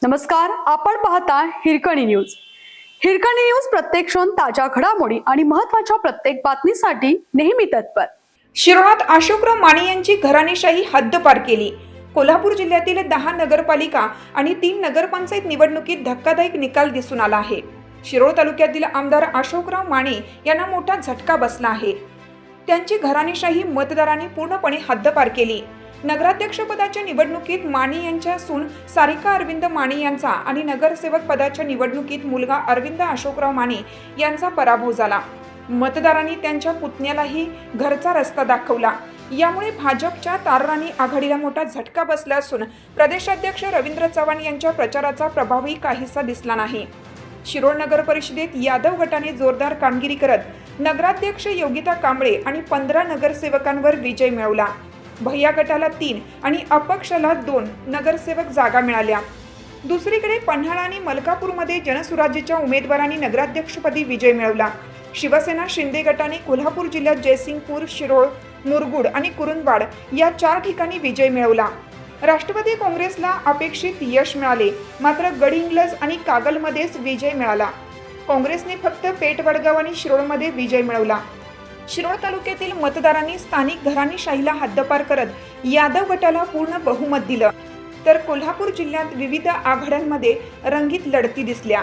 नमस्कार, आपण पाहता हिरकणी न्यूज. हिरकणी न्यूज प्रत्येक क्षण ताज्या घडामोडी आणि महत्त्वाच्या प्रत्येक बातमीसाठी नेहमी तत्पर. शिरोळात अशोकराव माने यांची घराणेशाही हद्दपार केली. कोल्हापूर जिल्ह्यातील 10 नगरपालिका आणि 3 नगरपंचायत निवडणुकीत धक्कादायक निकाल दिसून आला आहे. शिरोळ तालुक्यातील आमदार अशोकराव माने यांना मोठा झटका बसला आहे. त्यांची घराणेशाही मतदारांनी पूर्णपणे हद्दपार केली. नगराध्यक्षपदाच्या निवडणुकीत माने यांच्या सून सारिका अरविंद माने यांचा आणि नगरसेवक पदाच्या निवडणुकीत मुलगा अरविंद अशोकराव माने यांचा पराभव झाला. मतदारांनी त्यांच्या पुतण्यालाही घरचा रस्ता दाखवला. यामुळे भाजपच्या तारराणी आघाडीला मोठा झटका बसला असून प्रदेशाध्यक्ष रवींद्र चव्हाण यांच्या प्रचाराचा प्रभावही काहीसा दिसला नाही. शिरोळ नगर परिषदेत यादव गटाने जोरदार कामगिरी करत नगराध्यक्ष योगिता कांबळे आणि 15 नगरसेवकांवर विजय मिळवला. भैया गटाला 3 आणि अपक्षला 2 नगरसेवक जागा मिळाल्या. दुसरीकडे पन्हाळा आणि मलकापूरमध्ये जनसुराज्यच्या उमेदवारांनी नगराध्यक्षपदी विजय मिळवला. शिवसेना शिंदे गटाने कोल्हापूर जिल्ह्यात जयसिंगपूर, शिरोळ, मुरगुड आणि कुरुंदवाड या 4 ठिकाणी विजय मिळवला. राष्ट्रवादी काँग्रेसला अपेक्षित यश मिळाले, मात्र गडहिंग्लज आणि कागलमध्येच विजय मिळाला. काँग्रेसने फक्त पेठ, वडगाव आणि शिरोळमध्ये विजय मिळवला. शिरोळ तालुक्यातील मतदारांनी स्थानिक घराणेशाहीला हद्दपार करत यादव गटाला पूर्ण बहुमत दिलं, तर कोल्हापूर जिल्ह्यात विविध आघाड्यांमध्ये रंगीत लढती दिसल्या.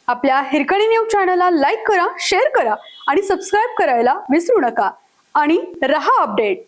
आपल्या हिरकणी न्यूज चॅनलला लाईक करा, शेअर करा आणि सबस्क्राईब करायला विसरू नका. आणि रहा अपडेट.